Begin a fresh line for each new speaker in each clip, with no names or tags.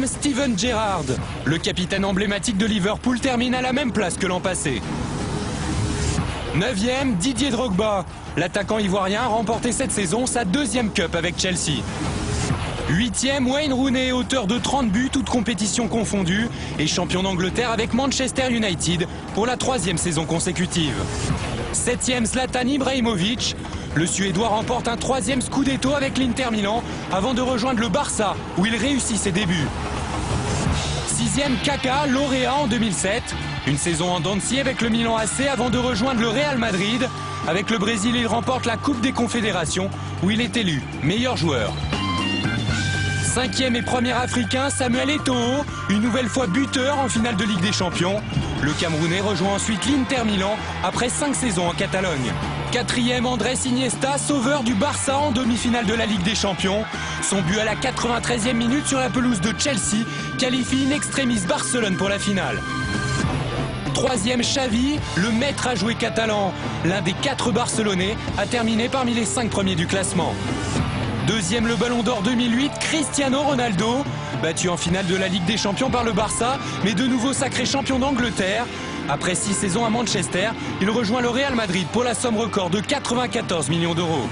Steven Gerrard, le capitaine emblématique de Liverpool, termine à la même place que l'an passé. 9e, Didier Drogba. L'attaquant ivoirien a remporté cette saison sa 2e Cup avec Chelsea. 8e, Wayne Rooney, auteur de 30 buts, toutes compétitions confondues, et champion d'Angleterre avec Manchester United pour la 3e saison consécutive. 7e, Zlatan Ibrahimovic. Le Suédois remporte un 3e Scudetto avec l'Inter Milan avant de rejoindre le Barça où il réussit ses débuts. 6e, Kaka, lauréat en 2007. Une saison en dents de scie avec le Milan AC avant de rejoindre le Real Madrid. Avec le Brésil, il remporte la Coupe des Confédérations où il est élu meilleur joueur. 5e et premier africain, Samuel Eto'o, une nouvelle fois buteur en finale de Ligue des Champions. Le Camerounais rejoint ensuite l'Inter Milan après 5 saisons en Catalogne. 4e, Andrés Iniesta, sauveur du Barça en demi-finale de la Ligue des Champions. Son but à la 93e minute sur la pelouse de Chelsea qualifie in extremis Barcelone pour la finale. 3e, Xavi, le maître à jouer catalan. L'un des 4 Barcelonais a terminé parmi les 5 premiers du classement. 2e, le Ballon d'Or 2008, Cristiano Ronaldo, battu en finale de la Ligue des Champions par le Barça, mais de nouveau sacré champion d'Angleterre. Après 6 saisons à Manchester, il rejoint le Real Madrid pour la somme record de 94 millions d'euros.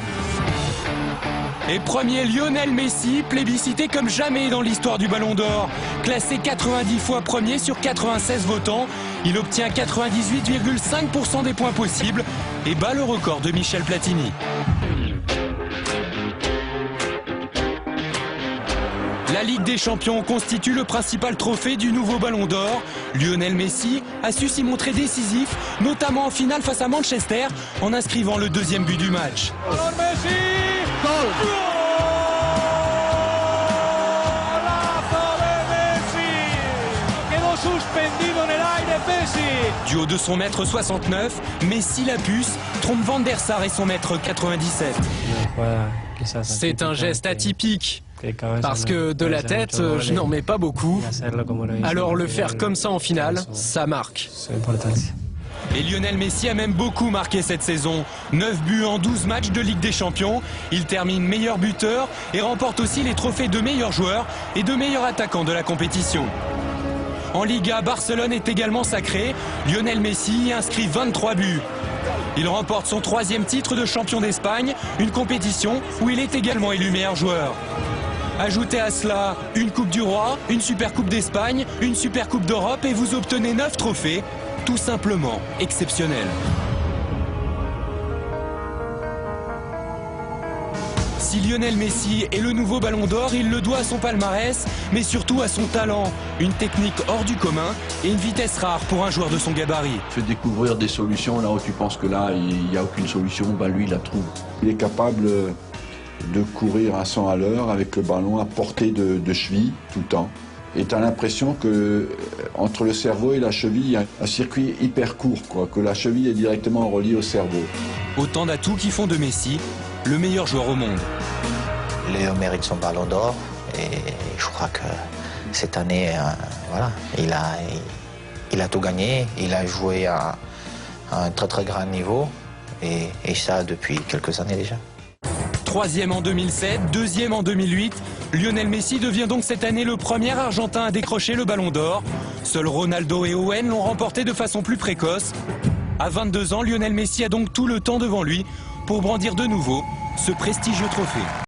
Et premier, Lionel Messi, plébiscité comme jamais dans l'histoire du Ballon d'Or. Classé 90 fois premier sur 96 votants, il obtient 98,5% des points possibles et bat le record de Michel Platini. La Ligue des Champions constitue le principal trophée du nouveau Ballon d'Or. Lionel Messi a su s'y montrer décisif, notamment en finale face à Manchester, en inscrivant le 2e but du match. Du haut de son mètre 69, Messi la puce trompe Van der Sar et son mètre 97. C'est un geste atypique. Parce que de la tête, je n'en mets pas beaucoup. Alors le faire comme ça en finale, ça marque. Et Lionel Messi a même beaucoup marqué cette saison. 9 buts en 12 matchs de Ligue des Champions. Il termine meilleur buteur et remporte aussi les trophées de meilleur joueur et de meilleur attaquant de la compétition. En Liga, Barcelone est également sacré. Lionel Messi y inscrit 23 buts. Il remporte son 3e titre de champion d'Espagne, une compétition où il est également élu meilleur joueur. Ajoutez à cela une Coupe du Roi, une Super Coupe d'Espagne, une Super Coupe d'Europe et vous obtenez 9 trophées, tout simplement exceptionnel. Si Lionel Messi est le nouveau Ballon d'Or, il le doit à son palmarès, mais surtout à son talent, une technique hors du commun et une vitesse rare pour un joueur de son gabarit.
Fait découvrir des solutions là où tu penses que là, il n'y a aucune solution, bah lui, il la trouve. Il est capable de courir à 100 à l'heure avec le ballon à portée de cheville tout le temps. Et tu as l'impression que entre le cerveau et la cheville, il y a un circuit hyper court, quoi, que la cheville est directement reliée au cerveau.
Autant d'atouts qui font de Messi le meilleur joueur au monde.
Léo mérite son Ballon d'Or et je crois que cette année, voilà, il a tout gagné, il a joué à un très grand niveau et ça depuis quelques années déjà.
3e en 2007, 2e en 2008, Lionel Messi devient donc cette année le premier Argentin à décrocher le Ballon d'Or. Seuls Ronaldo et Owen l'ont remporté de façon plus précoce. À 22 ans, Lionel Messi a donc tout le temps devant lui pour brandir de nouveau ce prestigieux trophée.